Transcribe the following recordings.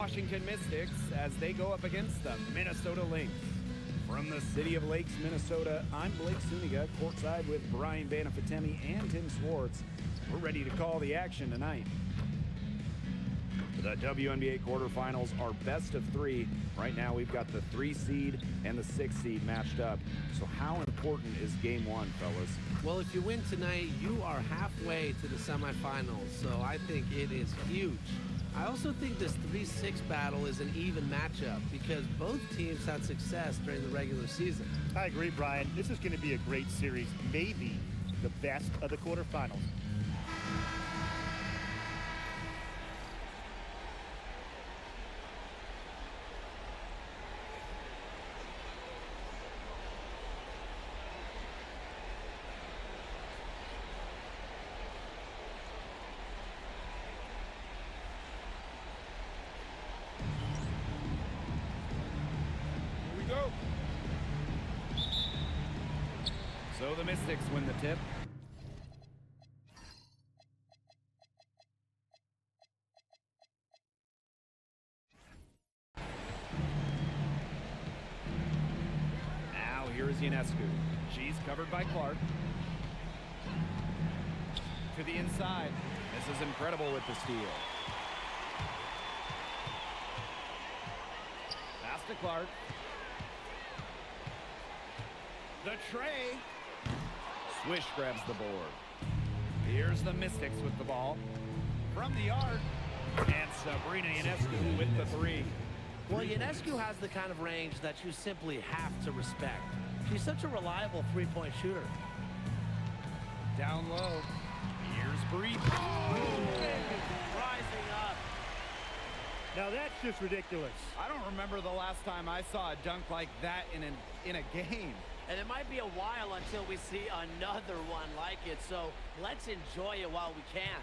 Washington Mystics as they go up against the Minnesota Lynx. From the city of Lakes, Minnesota, I'm Blake Zuniga, courtside with Brian Banafitemi and Tim Swartz. We're ready to call the action tonight. The WNBA quarterfinals are best of three. Right now, we've got the 3 seed and the 6 seed matched up. So how important is game one, fellas? Well, if you win tonight, you are halfway to the semifinals. So I think it is huge. I also think this 3-6 battle is an even matchup because both teams had success during the regular season. I agree, Brian. This is going to be a great series, maybe the best of the quarterfinals. So the Mystics win the tip. Now here is Ionescu. She's covered by Clark. To the inside. This is incredible with the steal. Pass to Clark. The tray. Swish grabs the board. Here's the Mystics with the ball. From the arc. And Sabrina Ionescu with the 3. Well, Ionescu has the kind of range that you simply have to respect. She's such a reliable three-point shooter. Down low. Here's Bree. Rising up. Now that's just ridiculous. I don't remember the last time I saw a dunk like that in a game. And it might be a while until we see another one like it, so let's enjoy it while we can.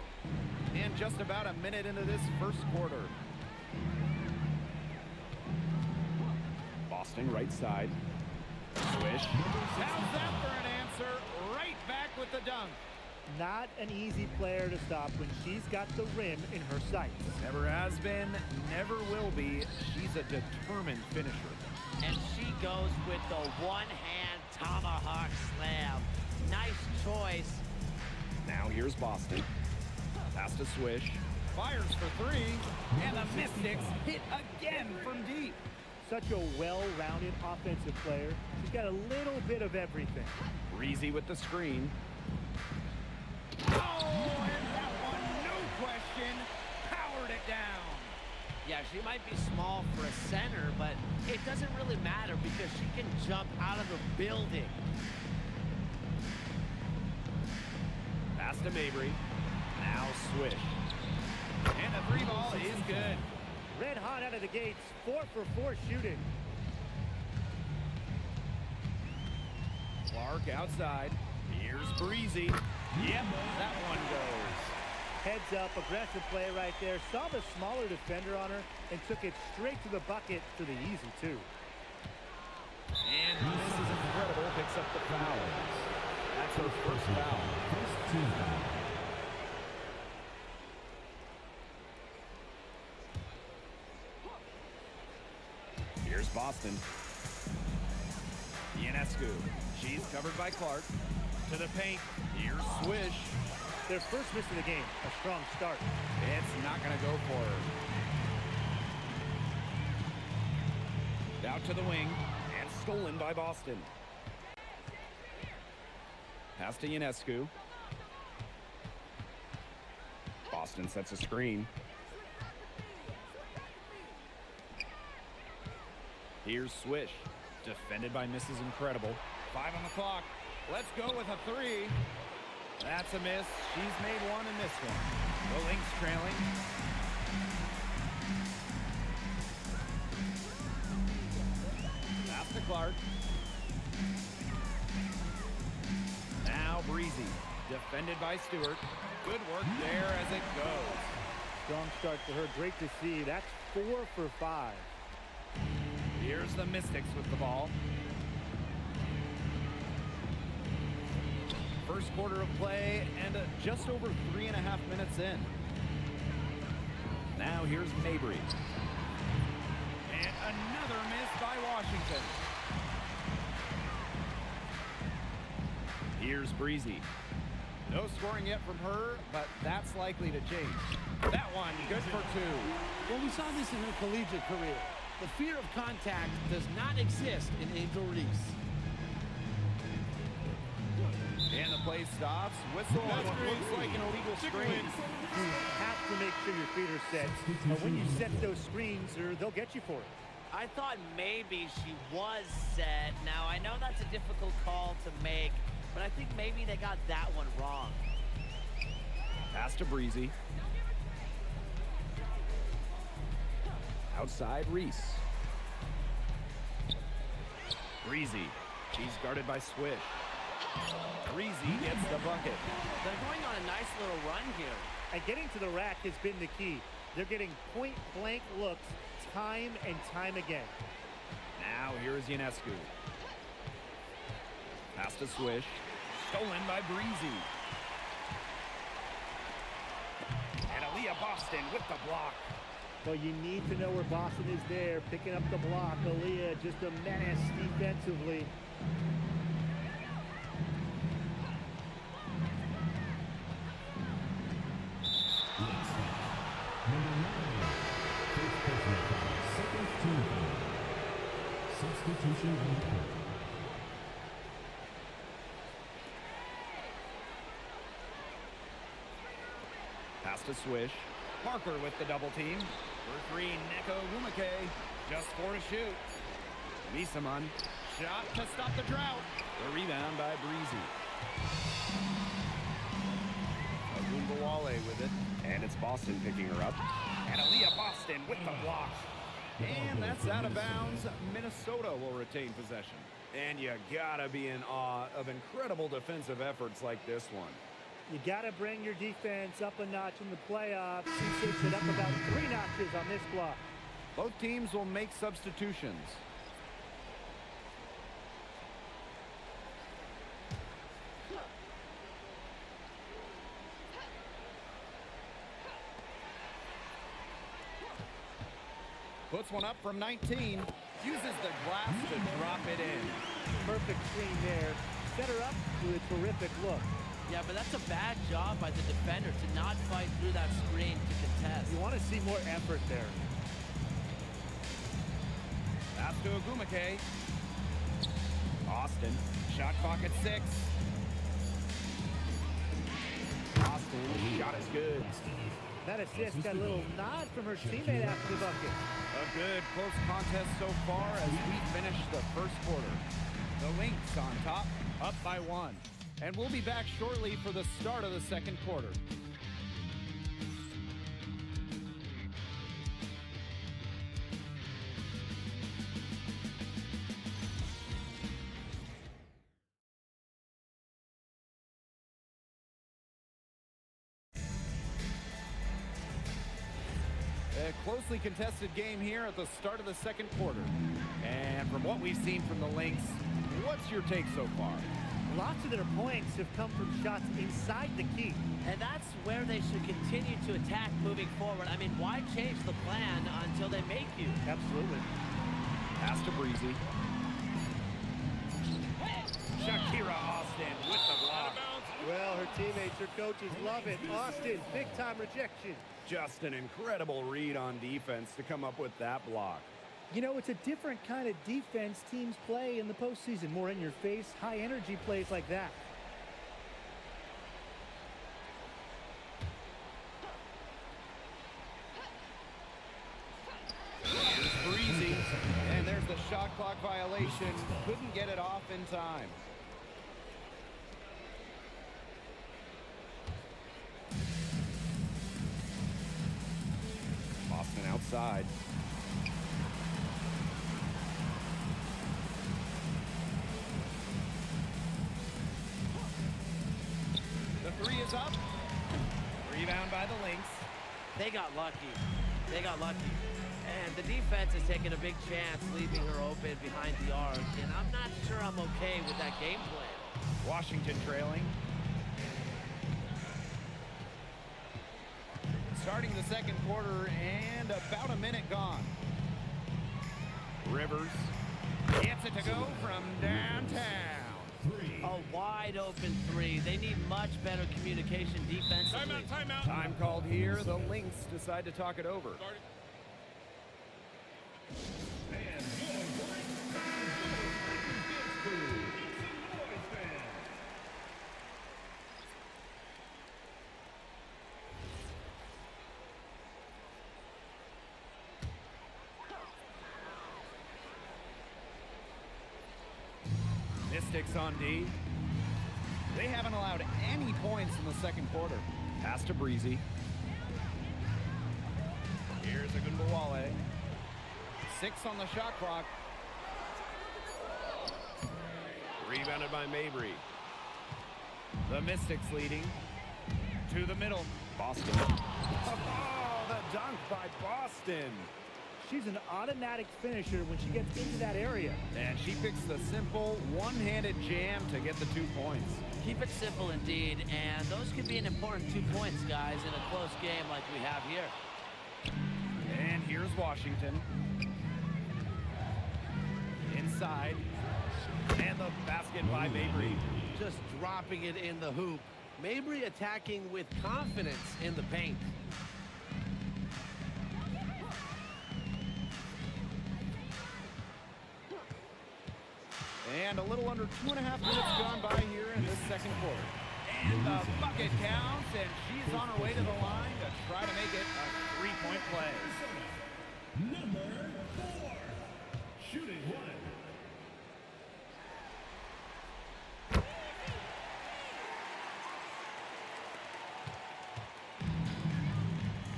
And just about a minute into this first quarter. Boston right side. Swish. How's that for an answer? Right back with the dunk. Not an easy player to stop when she's got the rim in her sights. Never has been, never will be. She's a determined finisher. And she goes with the one-hand tomahawk slam. Nice choice. Now here's Boston. Pass to Swish. Fires for 3. And the Mystics hit again from deep. Such a well-rounded offensive player. She's got a little bit of everything. Breezy with the screen. Oh, and that one, no question, powered it down. Yeah, she might be small for a center, but it doesn't really matter because she can jump out of the building. Pass to Mabry. Now Swish. And the 3 ball is good. Red hot out of the gates, 4 for 4 shooting. Clark outside. Here's Breezy. Yep, that one goes. Heads up, aggressive play right there. Saw the smaller defender on her and took it straight to the bucket for the easy 2. And this is incredible. Picks up the foul. That's her first foul. First team foul. Here's Boston. Ionescu. She's covered by Clark. To the paint. Here's Swish. Their first miss of the game. A strong start. It's not going to go for her. Out to the wing. And stolen by Boston. Pass to Ionescu. Boston sets a screen. Here's Swish. Defended by Mrs. Incredible. 5 on the clock. Let's go with a 3. That's a miss. She's made one and missed one. The Lynx trailing. Pass to Clark. Now Breezy. Defended by Stewart. Good work there as it goes. Strong start for her. Great to see. That's 4 for 5. Here's the Mystics with the ball. First quarter of play and just over 3.5 minutes in. Now here's Mabry. Here's Breezy. No scoring yet from her, but that's likely to change. That one, good for 2. Well, we saw this in her collegiate career. The fear of contact does not exist in Angel Reese. And the play stops. Whistle on what looks like an illegal screen. You have to make sure your feet are set. When you set those screens, they'll get you for it. I thought maybe she was set. Now, I know that's a difficult call to make, but I think maybe they got that one wrong. Pass to Breezy. Outside Reese. Breezy. She's guarded by Swish. Breezy gets the bucket. They're going on a nice little run here. And getting to the rack has been the key. They're getting point-blank looks time and time again. Now here's Ionescu. Pass to Swish. Stolen by Breezy. And Aaliyah Boston with the block. Well, you need to know where Boston is there, picking up the block. Aaliyah just a menace defensively. Substitution on the court. Pass to Swish. Parker with the double team. For 3, Neko Wnba. Just 4 to shoot. Misaman. Shot to stop the drought. The rebound by Breezy. Wnba with it. And it's Boston picking her up. And Aaliyah Boston with the block. And that's out of bounds. Minnesota will retain possession. And you gotta be in awe of incredible defensive efforts like this one. You got to bring your defense up a notch in the playoffs. She takes it up about 3 notches on this block. Both teams will make substitutions. Puts one up from 19. Uses the glass to drop it in. Perfect screen there. Set her up with a terrific look. Yeah, but that's a bad job by the defender to not fight through that screen to contest. You want to see more effort there. Pass to Wnba. Austin. Shot clock at 6. Austin. Shot is good. That assist got a little nod from her teammate after the bucket. A good close contest so far as we finish the first quarter. The Lynx on top, up by 1. And we'll be back shortly for the start of the second quarter. A closely contested game here at the start of the second quarter. And from what we've seen from the Lynx, what's your take so far? Lots of their points have come from shots inside the key. And that's where they should continue to attack moving forward. I mean, why change the plan until they make you? Absolutely. Pass to Breezy. Shakira Austin with the block. Well, her teammates, her coaches love it. Austin, big-time rejection. Just an incredible read on defense to come up with that block. You know, it's a different kind of defense teams play in the postseason. More in your face, high-energy plays like that. Here's Breezy. And there's the shot clock violation. Couldn't get it off in time. Boston outside. The 3 is up. Rebound by the Lynx. They got lucky. They got lucky. And the defense is taking a big chance, leaving her open behind the arc. And I'm not sure I'm okay with that game plan. Washington trailing. Starting the second quarter and about a minute gone. Rivers gets it to go from downtown. A wide open three. They need much better communication defensively. Timeout. Time called here. The Lynx decide to talk it over. Mystics on D. They haven't allowed any points in the second quarter. Pass to Breezy. Here's a Wnba. 6 on the shot clock. Rebounded by Mabry. The Mystics leading. To the middle. Boston. Oh, the dunk by Boston. She's an automatic finisher when she gets into that area. And she picks the simple one-handed jam to get the 2 points. Keep it simple indeed, and those could be an important 2 points, guys, in a close game like we have here. And here's Washington. Inside. And the basket by Mabry. Just dropping it in the hoop. Mabry attacking with confidence in the paint. And a little under 2.5 minutes gone by here in this second quarter. And the bucket counts, and she's on her way to the line to try to make it a 3-point play. Number 4. Shooting 1.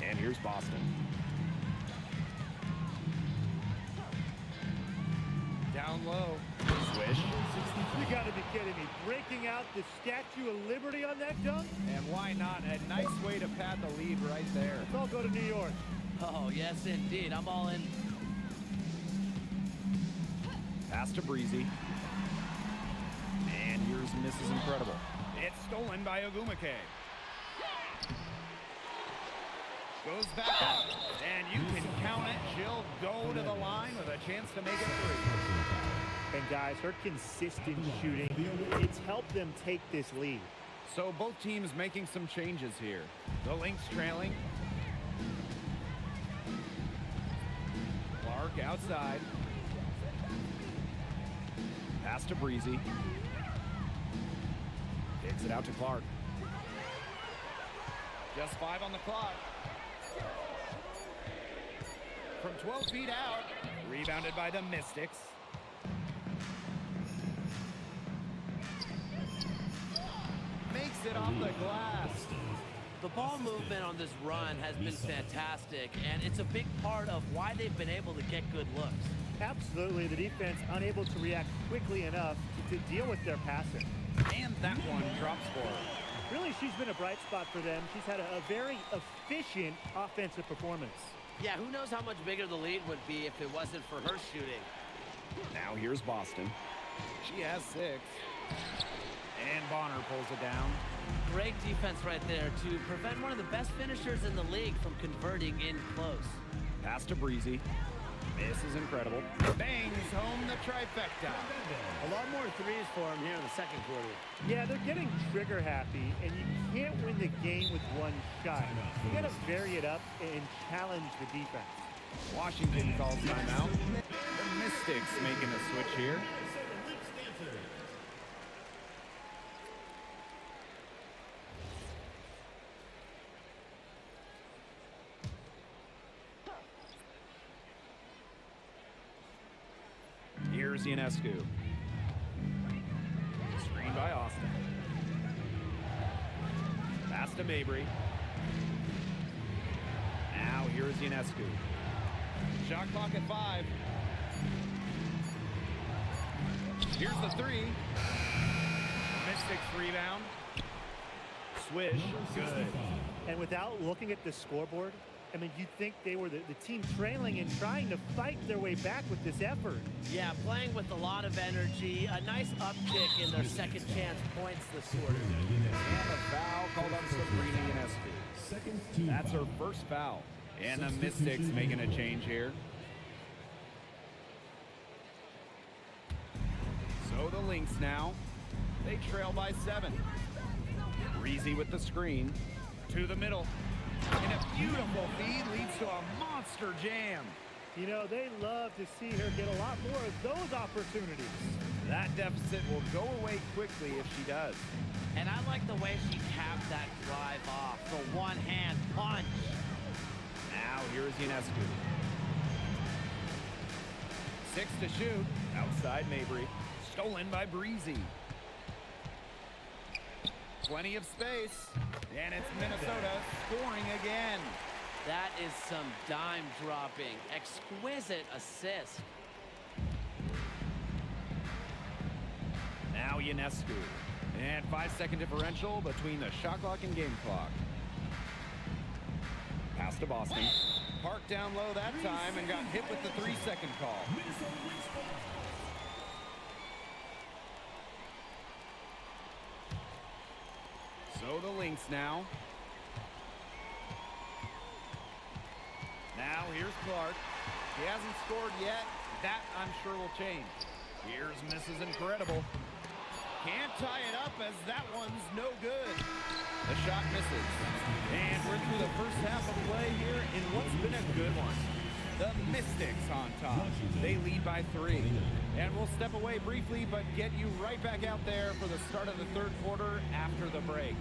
And here's Boston. Down low. Swish. You gotta be kidding me. Breaking out the Statue of Liberty on that dunk? And why not? A nice way to pad the lead right there. Let's all go to New York. Oh, yes, indeed. I'm all in. Pass to Breezy. And here's Mrs. Incredible. It's stolen by Wnba. Goes back up, and you can count it. She'll go to the line with a chance to make it 3. And guys, her consistent shooting, it's helped them take this lead. So both teams making some changes here. The Lynx trailing. Clark outside. Pass to Breezy. Kicks it out to Clark. Just 5 on the clock. From 12 feet out. Rebounded by the Mystics. Makes it off the glass. The ball movement on this run has been fantastic, and it's a big part of why they've been able to get good looks. Absolutely, the defense unable to react quickly enough to deal with their passing. And that one drops for her. Really, she's been a bright spot for them. She's had a very efficient offensive performance. Yeah, who knows how much bigger the lead would be if it wasn't for her shooting. Now here's Boston. She has 6. And Bonner pulls it down. Great defense right there to prevent one of the best finishers in the league from converting in close. Pass to Breezy. This is incredible. Bangs home the trifecta. A lot more threes for him here in the second quarter. Yeah, they're getting trigger happy, and you can't win the game with one shot. You got to vary it up and challenge the defense. Washington calls timeout. The Mystics making a switch here. Here's Ionescu. Screen by Austin. Pass to Mabry. Now here's Ionescu. Shot clock at 5. Here's the 3. Mystics rebound. Swish. Good. And without looking at the scoreboard, I mean, you'd think they were the team trailing and trying to fight their way back with this effort. Yeah, playing with a lot of energy. A nice uptick in their second chance points this quarter. And a foul called on Sabrina Ionescu. That's her first foul. And the Mystics making a change here. So the Lynx now. They trail by 7. Breezy with the screen. To the middle. And a beautiful feed leads to a monster jam. You know, they love to see her get a lot more of those opportunities. That deficit will go away quickly if she does. And I like the way she capped that drive off. The one-hand punch. Now here's Ionescu. 6 to shoot. Outside Mabry. Stolen by Breezy. Plenty of space. And it's Minnesota scoring again. That is some dime dropping. Exquisite assist. Now Ionescu. And 5-second differential between the shot clock and game clock. Pass to Boston. Parked down low that time and got hit with the 3-second call. So the Lynx now. Now here's Clark. He hasn't scored yet. That I'm sure will change. Here's Mrs. Incredible. Can't tie it up as that one's no good. The shot misses. And we're through the first half of play here in what's been a good one. The Mystics on top. They lead by 3. And we'll step away briefly, but get you right back out there for the start of the third quarter after the break.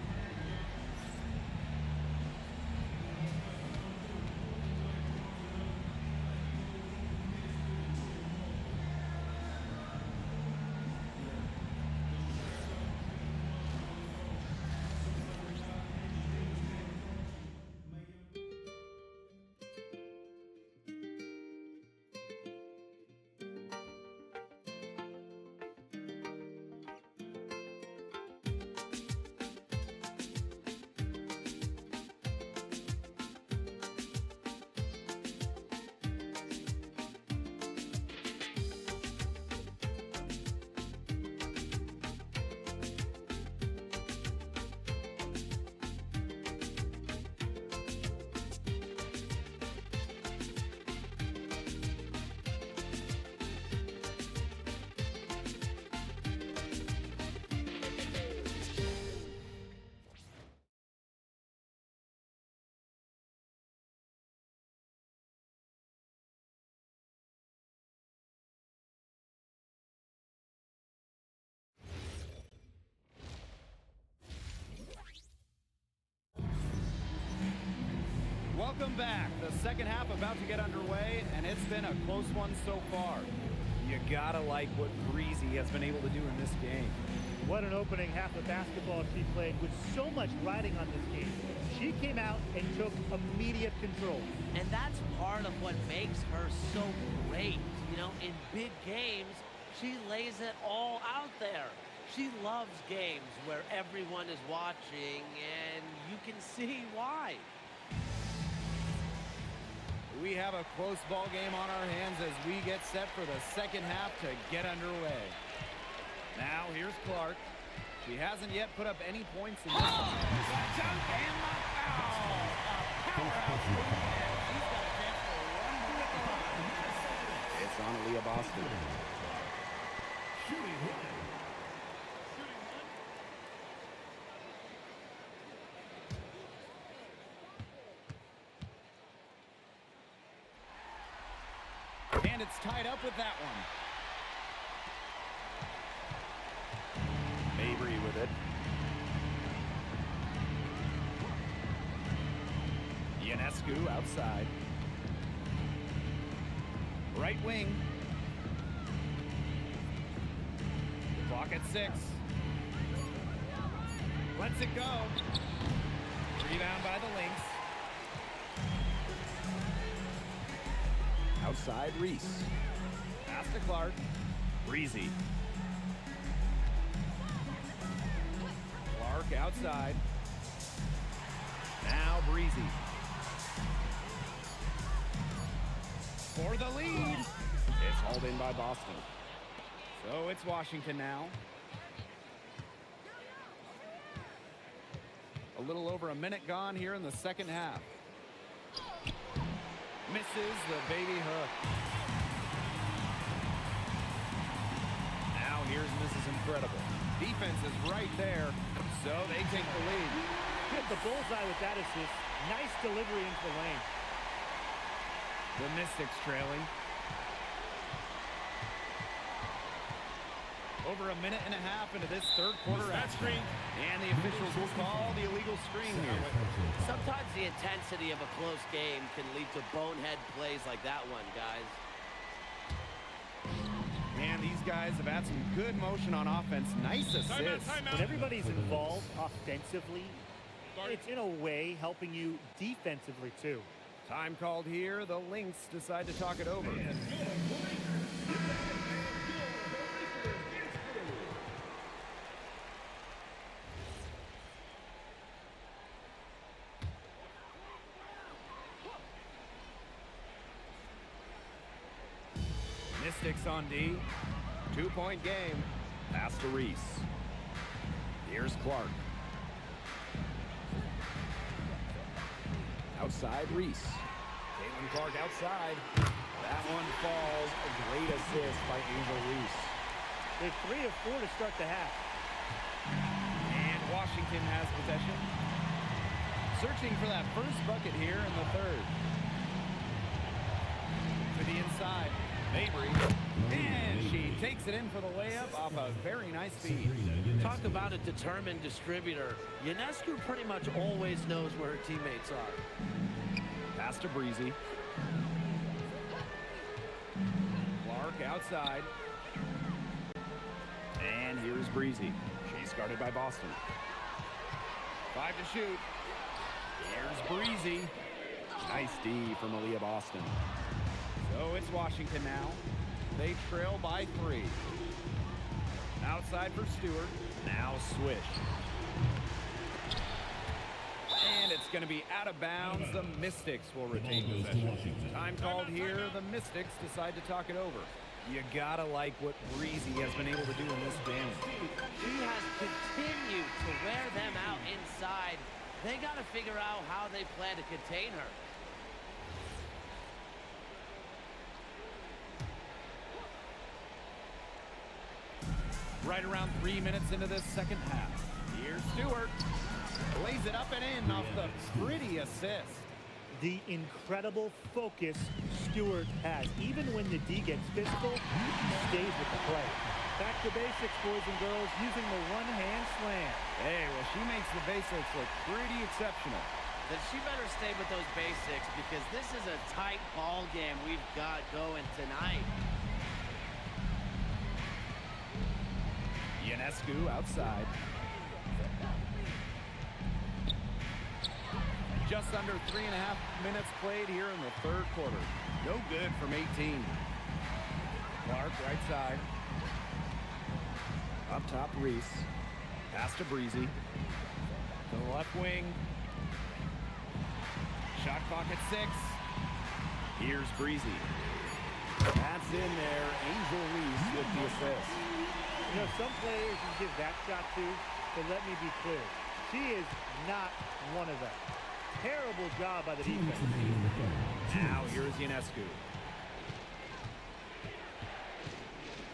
Welcome back. The second half about to get underway, and it's been a close one so far. You gotta like what Breezy has been able to do in this game. What an opening half of basketball she played with so much riding on this game. She came out and took immediate control. And that's part of what makes her so great. You know, in big games, she lays it all out there. She loves games where everyone is watching, and you can see why. We have a close ball game on our hands as we get set for the second half to get underway. Now here's Clark. She hasn't yet put up any points in this one. The dunk and the foul. A powerhouse move, and she's got a chance for one more at the line. It's on Leah Boston. Shooting one. And it's tied up with that one. Mabry with it. Ionescu outside. Right wing. Clock at 6. Lets it go. Rebound by the Lynx. Outside Reese. Pass to Clark. Breezy. Clark outside. Now Breezy. For the lead. It's hauled in by Boston. So it's Washington now. A little over a minute gone here in the second half. Misses the baby hook. Now here's Mrs. Incredible. Defense is right there, so they take the lead. Hit the bullseye with that assist. Nice delivery into the lane. The Mystics trailing. Over a minute and a half into this third quarter action. And the officials will call the illegal screen here. Sometimes the intensity of a close game can lead to bonehead plays like that one, guys. And these guys have had some good motion on offense. Nice assist. When everybody's involved offensively, it's in a way helping you defensively too. Time called here. The Lynx decide to talk it over. Mystics on D. 2-point game. Pass to Reese. Here's Clark. Outside Reese. Caitlin Clark outside. That one falls. A great assist by Angel Reese. They're 3 of 4 to start the half. And Washington has possession. Searching for that first bucket here in the third. To the inside. Mabry. And she takes it in for the layup off a very nice feed. Talk about a determined distributor. Ionescu pretty much always knows where her teammates are. Pass to Breezy. Clark outside. And here's Breezy. She's guarded by Boston. 5 to shoot. Here's Breezy. Nice D from Aaliyah Boston. So it's Washington now. They trail by 3. Outside for Stewart. Now Swish. And it's going to be out of bounds. The Mystics will retain possession. Time called here. The Mystics decide to talk it over. You gotta like what Breezy has been able to do in this game. She has continued to wear them out inside. They got to figure out how they plan to contain her. Right around 3 minutes into this second half. Here's Stewart. Lays it up and in off the pretty assist. The incredible focus Stewart has. Even when the D gets physical, he stays with the play. Back to basics, boys and girls, using the one-hand slam. Hey, well, she makes the basics look pretty exceptional. Then she better stay with those basics because this is a tight ball game we've got going tonight. Ionescu outside. Just under 3.5 minutes played here in the third quarter. No good from 18. Clark right side. Up top Reese. Pass to Breezy. To the left wing. Shot clock at 6. Here's Breezy. That's in there. Angel Reese with the assist. You know, some players you give that shot to, but let me be clear. She is not one of them. Terrible job by the defense. Now here's Ionescu.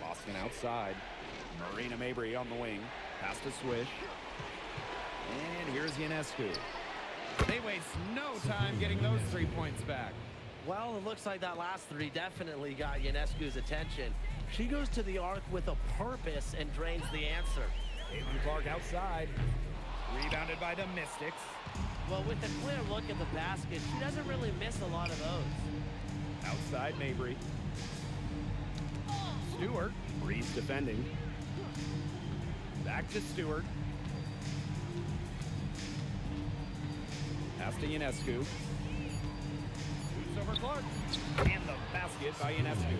Boston outside. Marina Mabry on the wing. Pass to Swish. And here's Ionescu. They waste no time getting those 3 points back. Well, it looks like that last 3 definitely got Ionescu's attention. She goes to the arc with a purpose and drains the answer. Caitlin Clark outside. Rebounded by the Mystics. Well, with a clear look at the basket, she doesn't really miss a lot of those. Outside Mabry. Stewart. Reese defending. Back to Stewart. Pass to Ionescu. Shoots over Clark. And the basket by Ionescu.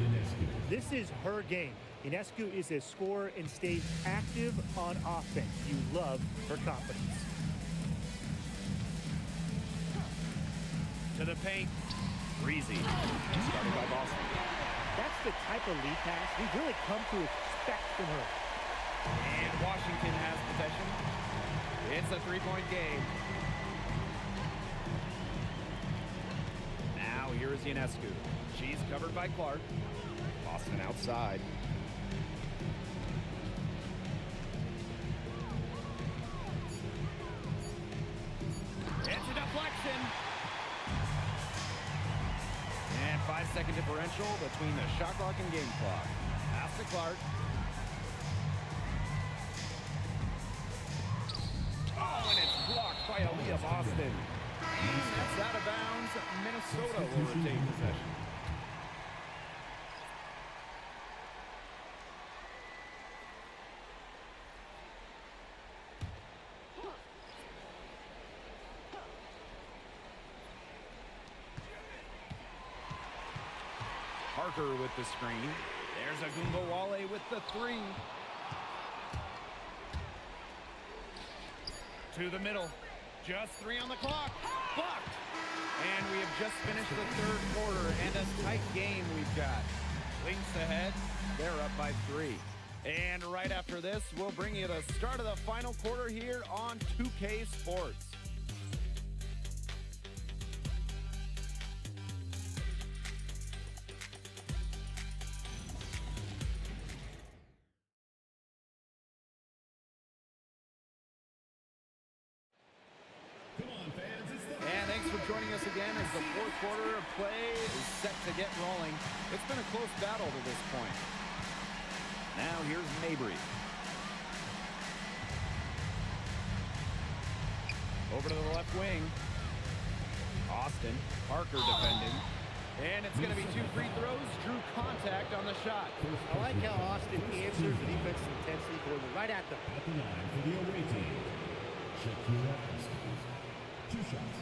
This is her game. Ionescu is a scorer and stays active on offense. You love her confidence. To the paint. Breezy. Started by Boston. That's the type of lead pass we've really come to expect from her. And Washington has possession. It's a 3-point game. Now here is Ionescu. She's covered by Clark. Boston outside. differential between the shot clock and game clock. Pass to Clark. Oh, and it's blocked by Aaliyah Boston. And that's out of bounds. Minnesota will retain possession. Parker with the screen. There's Wnba with the three. To the middle. Just 3 on the clock. Blocked. And we have just finished the third quarter, and a tight game we've got. Lynx ahead. They're up by 3. And right after this, we'll bring you the start of the final quarter here on 2K Sports. And thanks for joining us again as the fourth quarter of play is set to get rolling. It's been a close battle to this point. Now here's Mabry. Over to the left wing. Austin. Parker defending. And it's going to be 2 free throws. Drew contact on the shot. I like how Austin answers the defensive intensity going right at them. At the line for the away team, Shakira Austin. 2 shots.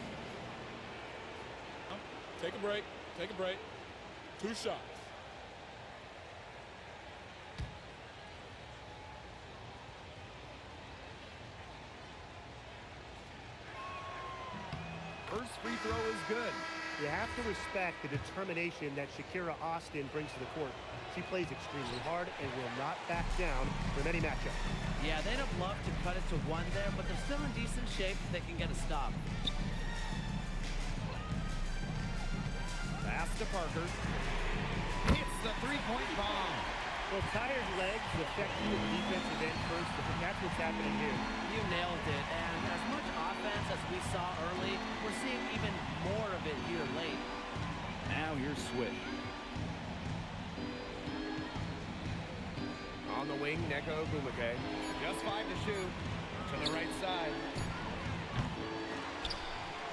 Take a break. Take a break. 2 shots. First free throw is good. You have to respect the determination that Shakira Austin brings to the court. She plays extremely hard and will not back down from any matchup. Yeah, they'd have loved to cut it to 1 there, but they're still in decent shape if they can get a stop. Pass to Parker. Hits the three-point bomb. Well, tired legs affecting the defensive end first. I think that's what's happening here. You nailed it, and as much offense as we saw early, we're seeing even more of it here late. Now here's Swish. On the wing, Neko Wnba. Just 5 to shoot. To the right side.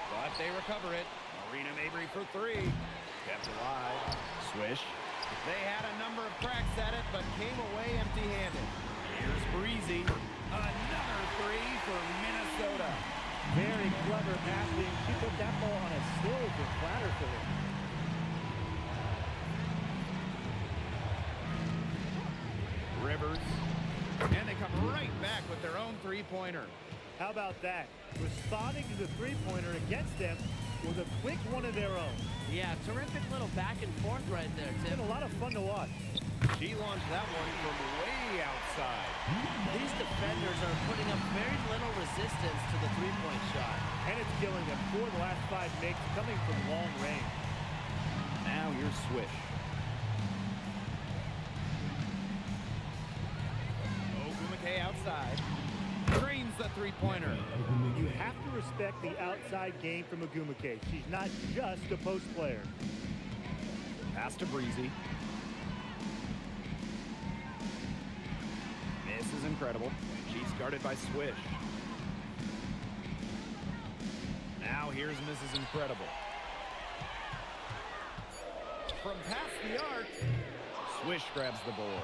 But they recover it. Marina Mabry for 3. Kept alive. Swish. They had a number of cracks at it, but came away empty-handed. Here's Breezy. Another 3 for Minnesota. Very clever passing. She put that ball on a silver platter for him. Rivers. And they come right back with their own three-pointer. How about that? Responding to the three-pointer against them with a quick one of their own. Yeah, terrific little back and forth right there, It's Tim. been a lot of fun to watch. She launched that one from way outside. These defenders are putting up very little resistance to the three-point shot. And it's killing them. 4 of the last 5 makes coming from long range. Now here's Swish. Wnba outside. Drains the three-pointer. You have to respect the outside game from Wnba. She's not just a post player. Pass to Breezy. This is incredible. She's guarded by Swish. Now here's Mrs. Incredible. From past the arc, Swish grabs the board.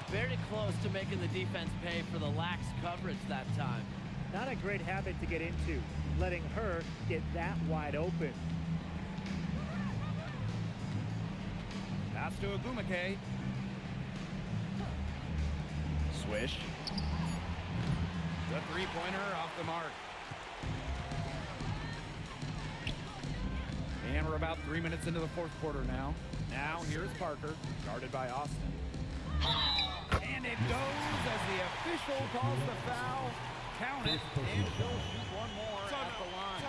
Very close to making the defense pay for the lax coverage that time. Not a great habit to get into, letting her get that wide open. Pass to Wnba. Swish. The three-pointer off the mark. And we're about 3 minutes into the fourth quarter now. Now here's Parker, guarded by Austin. And it goes as the official calls the foul. Count it, and she'll shoot one more at the line.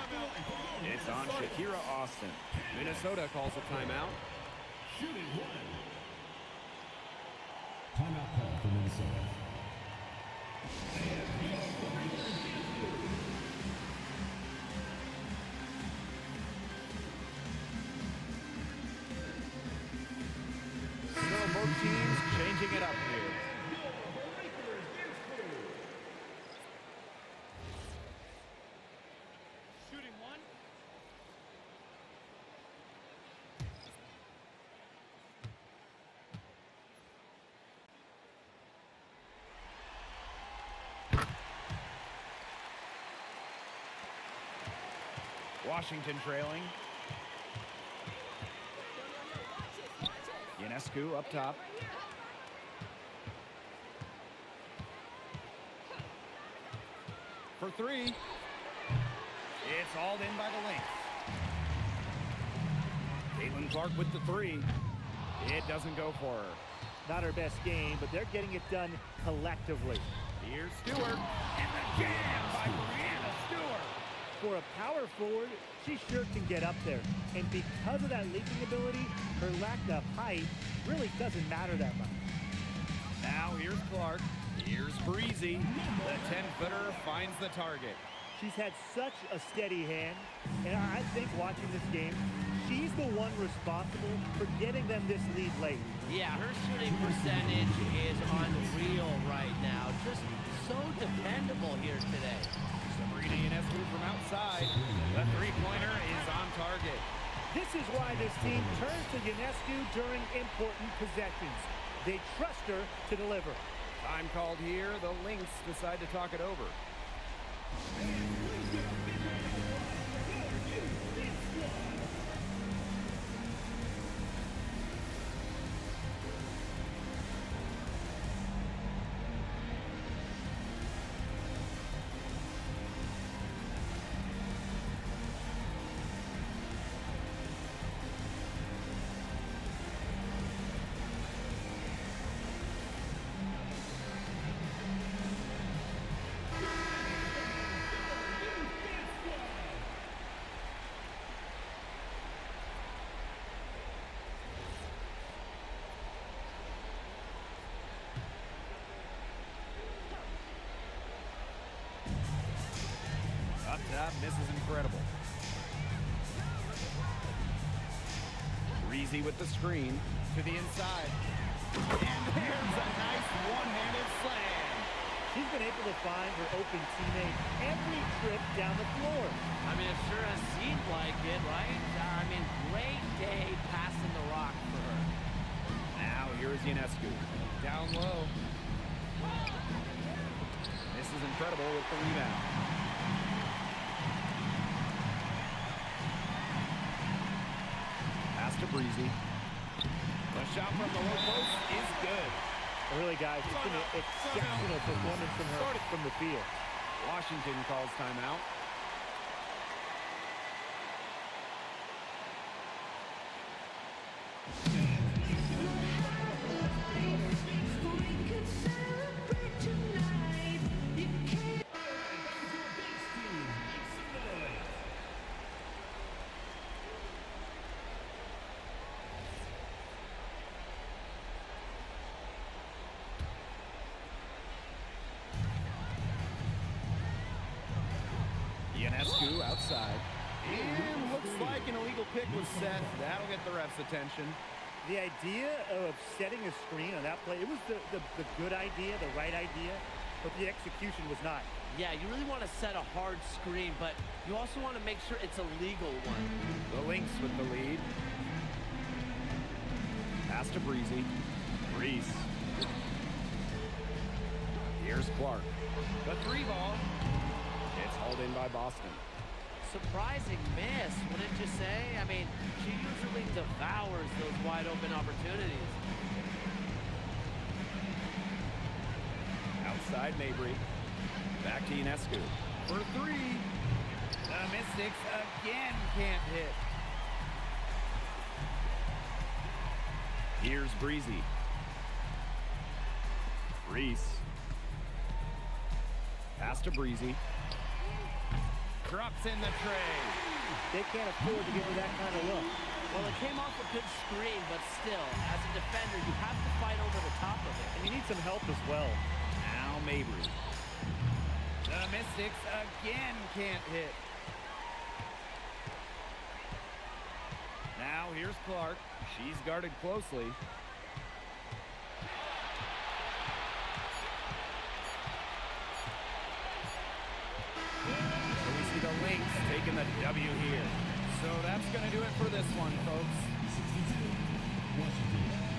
It's on Shakira Austin. Minnesota calls a timeout. Shooting 1. Timeout call for Minnesota. Both teams changing it up here. Shooting one. Washington trailing. Ionescu up top. For three. It's hauled in by the Lynx. Caitlin Clark with the three. It doesn't go for her. Not her best game, but they're getting it done collectively. Here's Stewart. And the jam by Brianna Stewart. For a power forward, she sure can get up there. And because of that leaping ability, her lack of height really doesn't matter that much. Now here's Clark. Here's Breezy. The 10-footer finds the target. She's had such a steady hand, and I think watching this game, she's the one responsible for getting them this lead late. Yeah, her shooting percentage is unreal right now. Just so dependable here today. Sabrina Ionescu from outside. The three-pointer is on target. This is why this team turns to Ionescu during important possessions. They trust her to deliver. Time called here. The Lynx decide to talk it over. Up top, misses incredible. Breezy with the screen to the inside. And there's a nice one-handed slam. She's been able to find her open teammate every trip down the floor. I mean, it sure has seemed like it, right? I mean, great day passing the rock for her. Now here's Ionescu. Down low. This is incredible with the rebound. Pass to Breezy. The shot from the low post is good. Really, guys, it's been an exceptional performance from her from the field. Washington calls timeout. Ionescu outside. And looks like an illegal pick was set. That'll get the ref's attention. The idea of setting a screen on that play, it was the good idea, the right idea, but the execution was not. Yeah, you really want to set a hard screen, but you also want to make sure it's a legal one. The Lynx with the lead. Pass to Breezy. Reese. Here's Clark. The three ball. It's hauled in by Boston. Surprising miss, wouldn't you say? I mean, she usually devours those wide open opportunities. Outside Mabry. Back to Ionescu. For three. The Mystics again can't hit. Here's Breezy. Reese. Pass to Breezy. Drops in the tray. They can't afford to give her that kind of look. Well, it came off a good screen, but still, as a defender, you have to fight over the top of it. And you need some help as well. Now Mabry. The Mystics again can't hit. Now here's Clark. She's guarded closely. the Lynx taking the W here. So that's going to do it for this one, folks. 62, Washington.